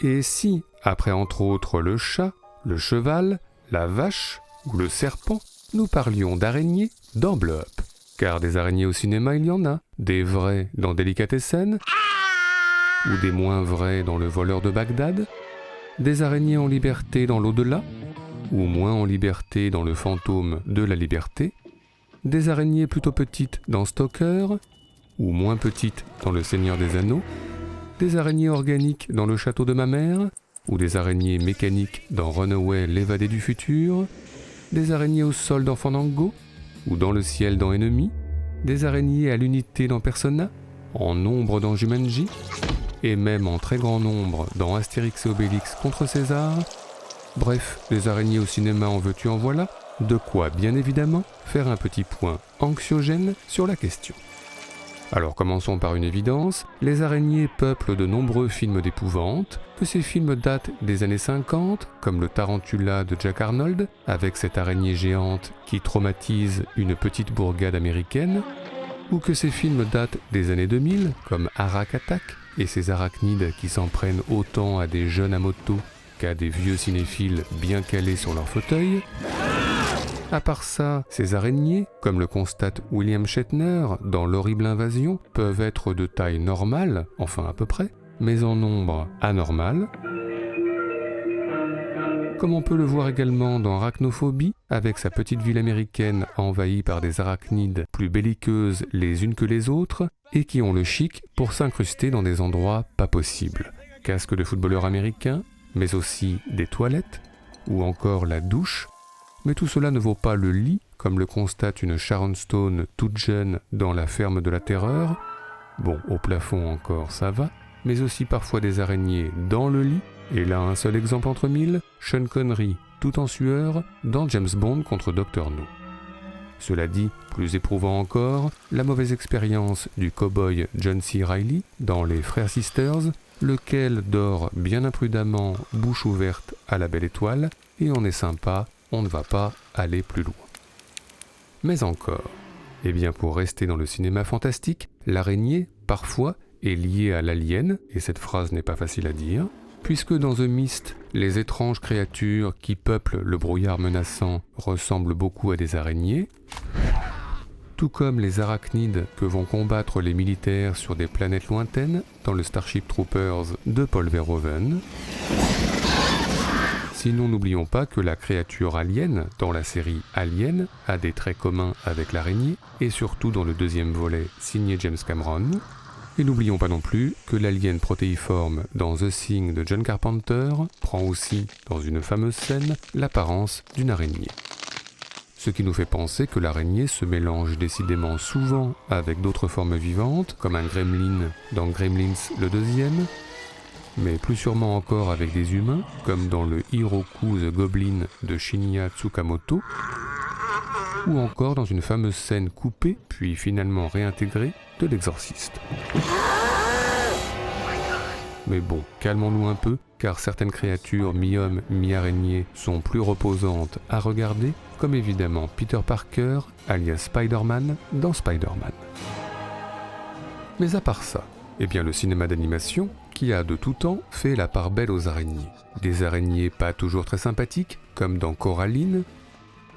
Et si, après entre autres le chat, le cheval, la vache ou le serpent, nous parlions d'araignées d'enveloppe? Car des araignées au cinéma, il y en a. Des vraies dans Delicatessen, ou des moins vraies dans Le voleur de Bagdad. Des araignées en liberté dans l'au-delà, ou moins en liberté dans Le fantôme de la liberté. Des araignées plutôt petites dans Stalker, ou moins petites dans Le Seigneur des Anneaux. Des araignées organiques dans Le château de ma mère, ou des araignées mécaniques dans Runaway, l'évadé du futur. Des araignées au sol dans Fandango, ou dans le ciel dans Ennemi, des araignées à l'unité dans Persona, en nombre dans Jumanji, et même en très grand nombre dans Astérix et Obélix contre César. Bref, des araignées au cinéma en veux-tu en voilà, de quoi bien évidemment faire un petit point anxiogène sur la question. Alors commençons par une évidence, les araignées peuplent de nombreux films d'épouvante, que ces films datent des années 50, comme le Tarantula de Jack Arnold, avec cette araignée géante qui traumatise une petite bourgade américaine, ou que ces films datent des années 2000, comme Arak Attack, et ces arachnides qui s'en prennent autant à des jeunes à moto qu'à des vieux cinéphiles bien calés sur leur fauteuil. À part ça, ces araignées, comme le constate William Shatner dans L'horrible invasion, peuvent être de taille normale, enfin à peu près, mais en nombre anormal. Comme on peut le voir également dans Arachnophobie, avec sa petite ville américaine envahie par des arachnides plus belliqueuses les unes que les autres, et qui ont le chic pour s'incruster dans des endroits pas possibles. Casques de footballeurs américains, mais aussi des toilettes, ou encore la douche. Mais tout cela ne vaut pas le lit, comme le constate une Sharon Stone toute jeune dans La ferme de la terreur. Bon, au plafond encore, ça va, mais aussi parfois des araignées dans le lit, et là un seul exemple entre mille, Sean Connery, tout en sueur, dans James Bond contre Dr. No. Cela dit, plus éprouvant encore, la mauvaise expérience du cow-boy John C. Reilly dans Les Frères Sisters, lequel dort bien imprudemment, bouche ouverte à la belle étoile, et on est sympa, on ne va pas aller plus loin. Mais encore, eh bien pour rester dans le cinéma fantastique, l'araignée, parfois, est liée à l'alien, et cette phrase n'est pas facile à dire, puisque dans The Mist, les étranges créatures qui peuplent le brouillard menaçant ressemblent beaucoup à des araignées, tout comme les arachnides que vont combattre les militaires sur des planètes lointaines dans le Starship Troopers de Paul Verhoeven. Sinon, n'oublions pas que la créature alien, dans la série Alien, a des traits communs avec l'araignée, et surtout dans le deuxième volet signé James Cameron. Et n'oublions pas non plus que l'alien protéiforme dans The Thing de John Carpenter prend aussi, dans une fameuse scène, l'apparence d'une araignée. Ce qui nous fait penser que l'araignée se mélange décidément souvent avec d'autres formes vivantes, comme un gremlin dans Gremlins le deuxième, mais plus sûrement encore avec des humains, comme dans le Hiroku the Goblin de Shinya Tsukamoto, ou encore dans une fameuse scène coupée, puis finalement réintégrée, de l'Exorciste. Mais bon, calmons-nous un peu, car certaines créatures mi-homme, mi-araignée sont plus reposantes à regarder, comme évidemment Peter Parker, alias Spider-Man, dans Spider-Man. Mais à part ça, eh bien le cinéma d'animation, qui a de tout temps fait la part belle aux araignées. Des araignées pas toujours très sympathiques, comme dans Coraline,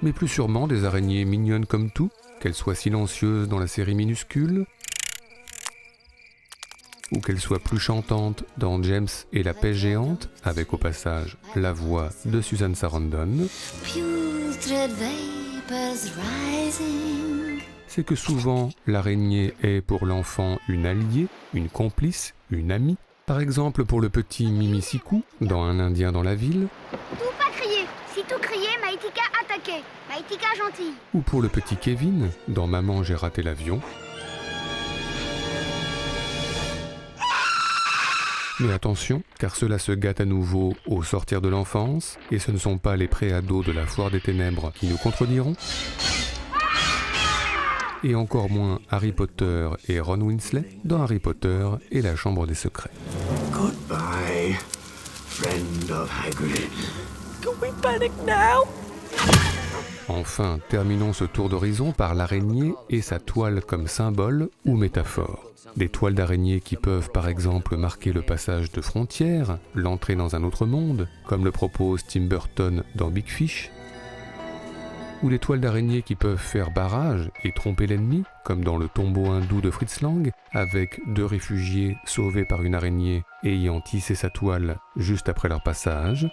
mais plus sûrement des araignées mignonnes comme tout, qu'elles soient silencieuses dans la série Minuscule, ou qu'elles soient plus chantantes dans James et la pêche géante, avec au passage la voix de Susan Sarandon. C'est que souvent, l'araignée est pour l'enfant une alliée, une complice, une amie. Par exemple pour le petit Mimiciku, dans Un Indien dans la ville. Tout pas crier. Si tout criait, Maïtika attaquait. Maïtika gentil. Ou pour le petit Kevin, dans Maman j'ai raté l'avion. Mais attention, car cela se gâte à nouveau au sortir de l'enfance, et ce ne sont pas les préados de la foire des ténèbres qui nous contrediront. Et encore moins Harry Potter et Ron Weasley dans Harry Potter et la Chambre des Secrets. Goodbye, friend of Hagrid. Can we panic now? Enfin, terminons ce tour d'horizon par l'araignée et sa toile comme symbole ou métaphore. Des toiles d'araignée qui peuvent par exemple marquer le passage de frontières, l'entrée dans un autre monde, comme le propose Tim Burton dans Big Fish. Ou des toiles d'araignée qui peuvent faire barrage et tromper l'ennemi, comme dans le tombeau hindou de Fritz Lang, avec 2 réfugiés sauvés par une araignée ayant tissé sa toile juste après leur passage.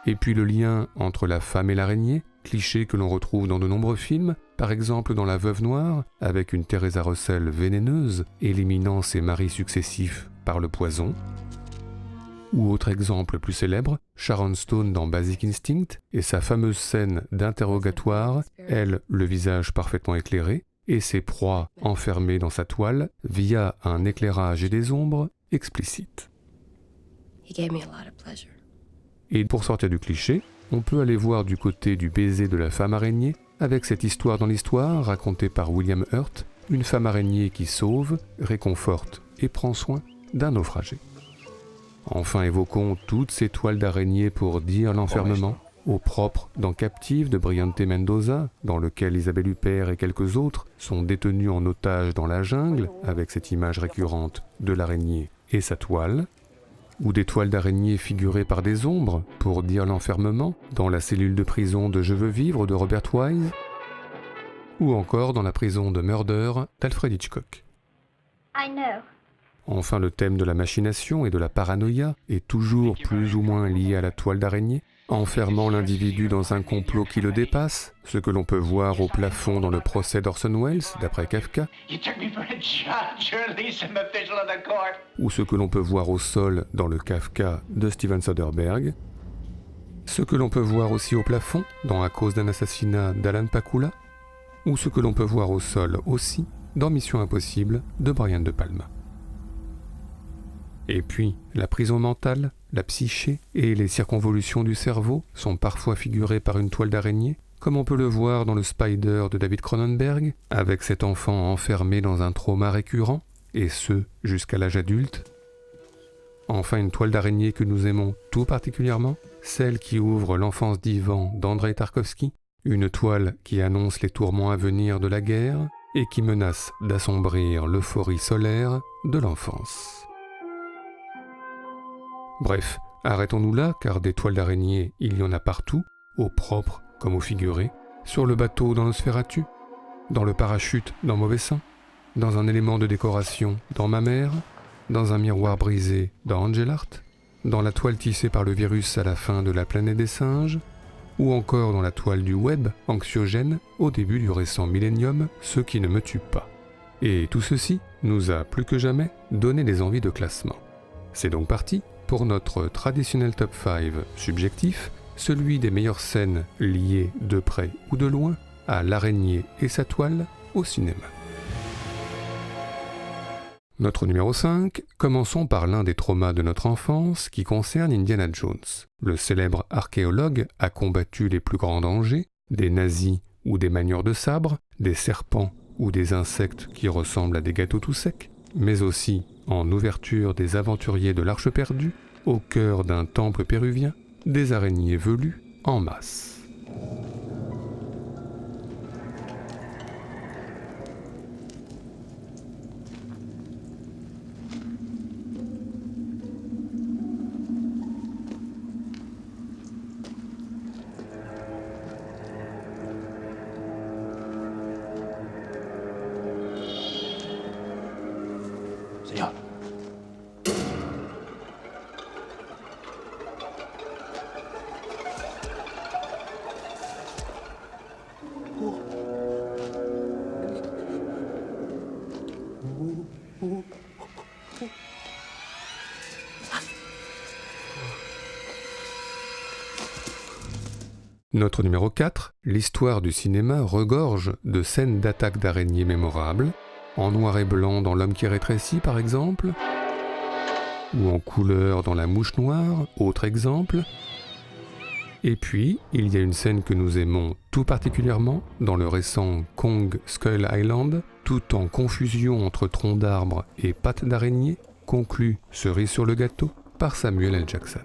Et puis le lien entre la femme et l'araignée, cliché que l'on retrouve dans de nombreux films, par exemple dans La Veuve Noire, avec une Theresa Russell vénéneuse, éliminant ses maris successifs par le poison. Ou autre exemple plus célèbre, Sharon Stone dans Basic Instinct et sa fameuse scène d'interrogatoire, elle le visage parfaitement éclairé, et ses proies enfermées dans sa toile via un éclairage et des ombres explicites. Et pour sortir du cliché, on peut aller voir du côté du baiser de la femme araignée, avec cette histoire dans l'histoire racontée par William Hurt, une femme araignée qui sauve, réconforte et prend soin d'un naufragé. Enfin, évoquons toutes ces toiles d'araignée pour dire l'enfermement, au propre dans Captive de Briante Mendoza, dans lequel Isabelle Huppert et quelques autres sont détenus en otage dans la jungle, avec cette image récurrente de l'araignée et sa toile, ou des toiles d'araignée figurées par des ombres, pour dire l'enfermement, dans la cellule de prison de Je veux vivre de Robert Wise, ou encore dans la prison de Murder d'Alfred Hitchcock. Enfin, le thème de la machination et de la paranoïa est toujours plus ou moins lié à la toile d'araignée, enfermant l'individu dans un complot qui le dépasse, ce que l'on peut voir au plafond dans le procès d'Orson Welles, d'après Kafka, ou ce que l'on peut voir au sol dans le Kafka de Steven Soderbergh, ce que l'on peut voir aussi au plafond dans À cause d'un assassinat d'Alan Pakula, ou ce que l'on peut voir au sol aussi dans Mission Impossible de Brian De Palma. Et puis, la prison mentale, la psyché et les circonvolutions du cerveau sont parfois figurées par une toile d'araignée, comme on peut le voir dans le Spider de David Cronenberg, avec cet enfant enfermé dans un trauma récurrent, et ce, jusqu'à l'âge adulte. Enfin, une toile d'araignée que nous aimons tout particulièrement, celle qui ouvre l'enfance d'Ivan d'Andrei Tarkovsky, une toile qui annonce les tourments à venir de la guerre et qui menace d'assombrir l'euphorie solaire de l'enfance. Bref, arrêtons-nous là, car des toiles d'araignée, il y en a partout, au propre comme au figuré, sur le bateau dans Nosferatu, dans le parachute dans Mauvais Sang, dans un élément de décoration dans Ma mère, dans un miroir brisé dans Angel Art, dans la toile tissée par le virus à la fin de La planète des singes, ou encore dans la toile du web anxiogène au début du récent millénium, Ce qui ne me tue pas. Et tout ceci nous a plus que jamais donné des envies de classement. C'est donc parti pour notre traditionnel top 5 subjectif, celui des meilleures scènes liées de près ou de loin à l'araignée et sa toile au cinéma. Notre numéro 5, commençons par l'un des traumas de notre enfance qui concerne Indiana Jones. Le célèbre archéologue a combattu les plus grands dangers, des nazis ou des manieurs de sabre, des serpents ou des insectes qui ressemblent à des gâteaux tout secs, mais aussi en ouverture des aventuriers de l'Arche perdue, au cœur d'un temple péruvien, des araignées velues en masse. Señor. Notre numéro 4, l'histoire du cinéma regorge de scènes d'attaques d'araignées mémorables, en noir et blanc dans L'homme qui rétrécit par exemple, ou en couleur dans La mouche noire, autre exemple. Et puis, il y a une scène que nous aimons tout particulièrement dans le récent Kong Skull Island, tout en confusion entre troncs d'arbres et pattes d'araignée, conclu, cerise sur le gâteau, par Samuel L. Jackson.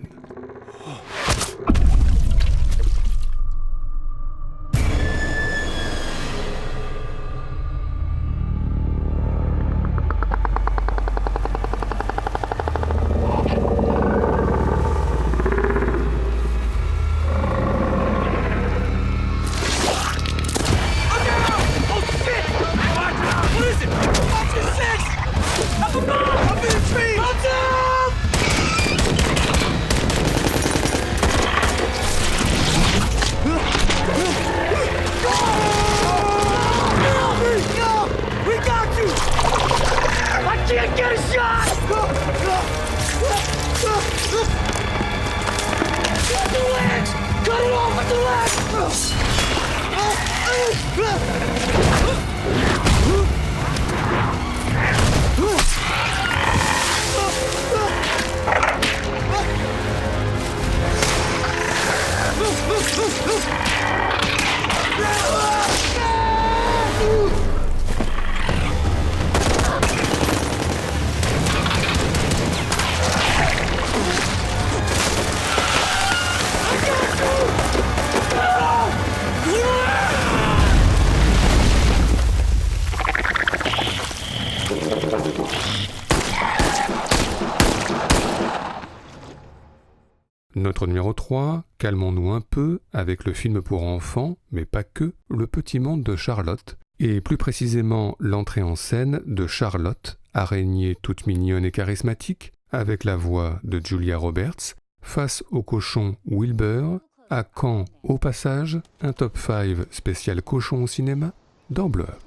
Notre numéro 3, calmons-nous un peu avec le film pour enfants, mais pas que, Le Petit Monde de Charlotte, et plus précisément l'entrée en scène de Charlotte, araignée toute mignonne et charismatique, avec la voix de Julia Roberts, face au cochon Wilbur, à Caen au passage, un top 5 spécial cochon au cinéma, dans Blow Up.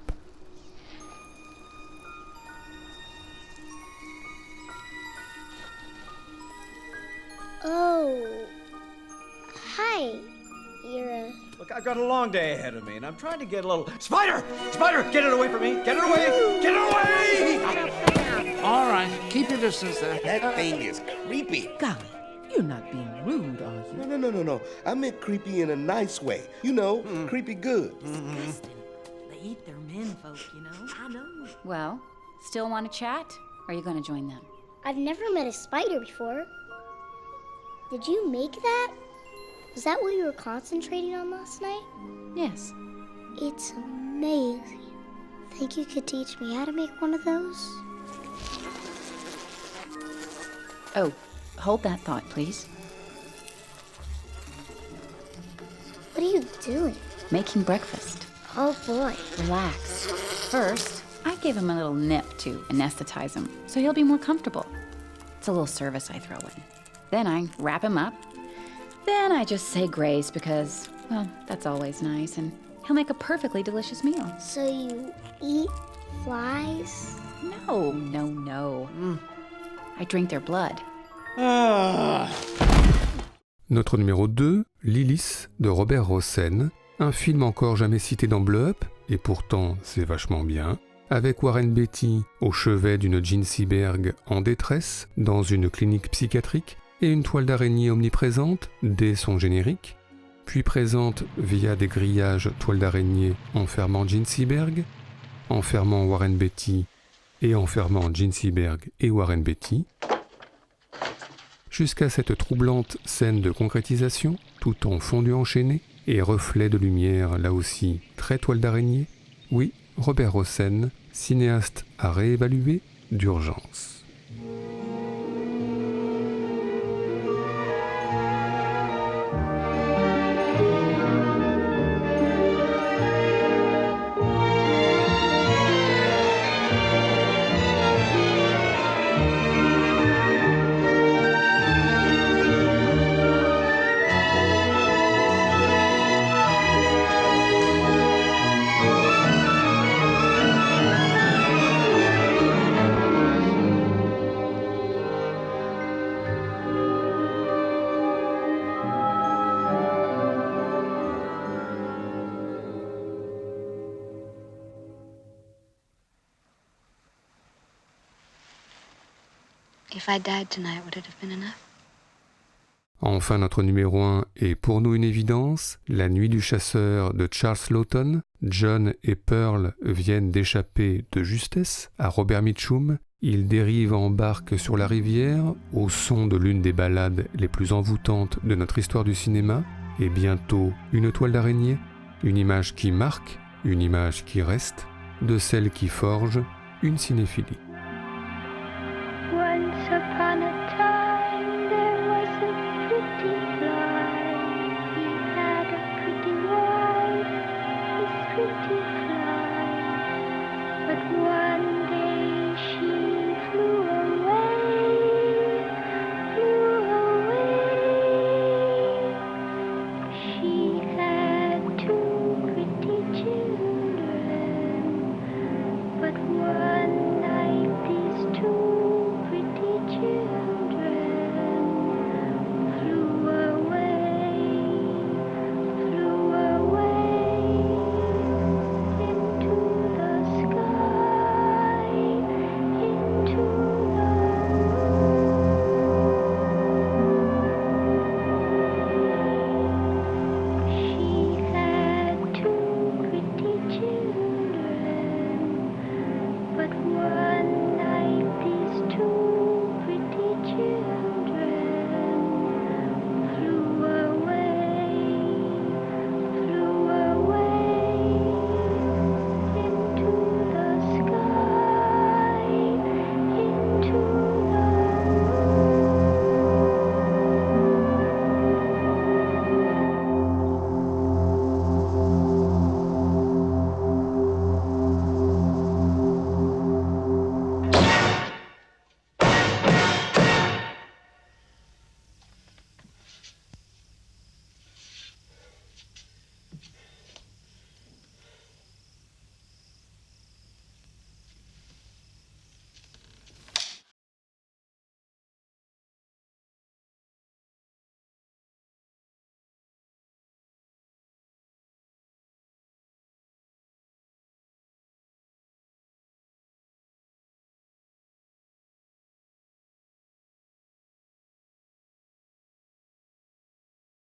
Oh. Hi. You're a... Look, I've got a long day ahead of me, and I'm trying to get a little... Spider! Spider! Get it away from me! Get it away! Get it away! All right, keep your distance there. That thing is creepy. Golly, you're not being rude, are you? No. I meant creepy in a nice way. You know, creepy good. Disgusting. They eat their men folk, you know. I know. Well, still want to chat? Or are you going to join them? I've never met a spider before. Did you make that? Was that what you were concentrating on last night? Yes. It's amazing. Think you could teach me how to make one of those? Oh, hold that thought, please. What are you doing? Making breakfast. Oh boy. Relax. First, I gave him a little nip to anesthetize him, so he'll be more comfortable. It's a little service I throw in. Then I wrap him up. Then I just say grace because, well, that's always nice, and he'll make a perfectly delicious meal. So you eat flies? No. I drink their blood. Notre numéro 2, Lilith de Robert Rossen, un film encore jamais cité dans Blow Up, et pourtant c'est vachement bien, avec Warren Beatty au chevet d'une Jean Seberg en détresse dans une clinique psychiatrique et une toile d'araignée omniprésente dès son générique, puis présente via des grillages toile d'araignée enfermant Jean Seberg, enfermant Warren Beatty et enfermant Jean Seberg et Warren Beatty, jusqu'à cette troublante scène de concrétisation, tout en fondu enchaîné et reflet de lumière là aussi très toile d'araignée. Oui, Robert Rossen, cinéaste à réévaluer d'urgence. If I died tonight, would it have been enough? Enfin, notre numéro 1 est pour nous une évidence, La Nuit du Chasseur de Charles Laughton. John et Pearl viennent d'échapper de justesse à Robert Mitchum. Ils dérivent en barque sur la rivière, au son de l'une des ballades les plus envoûtantes de notre histoire du cinéma, et bientôt une toile d'araignée, une image qui marque, une image qui reste, de celle qui forge une cinéphilie. Once upon a time.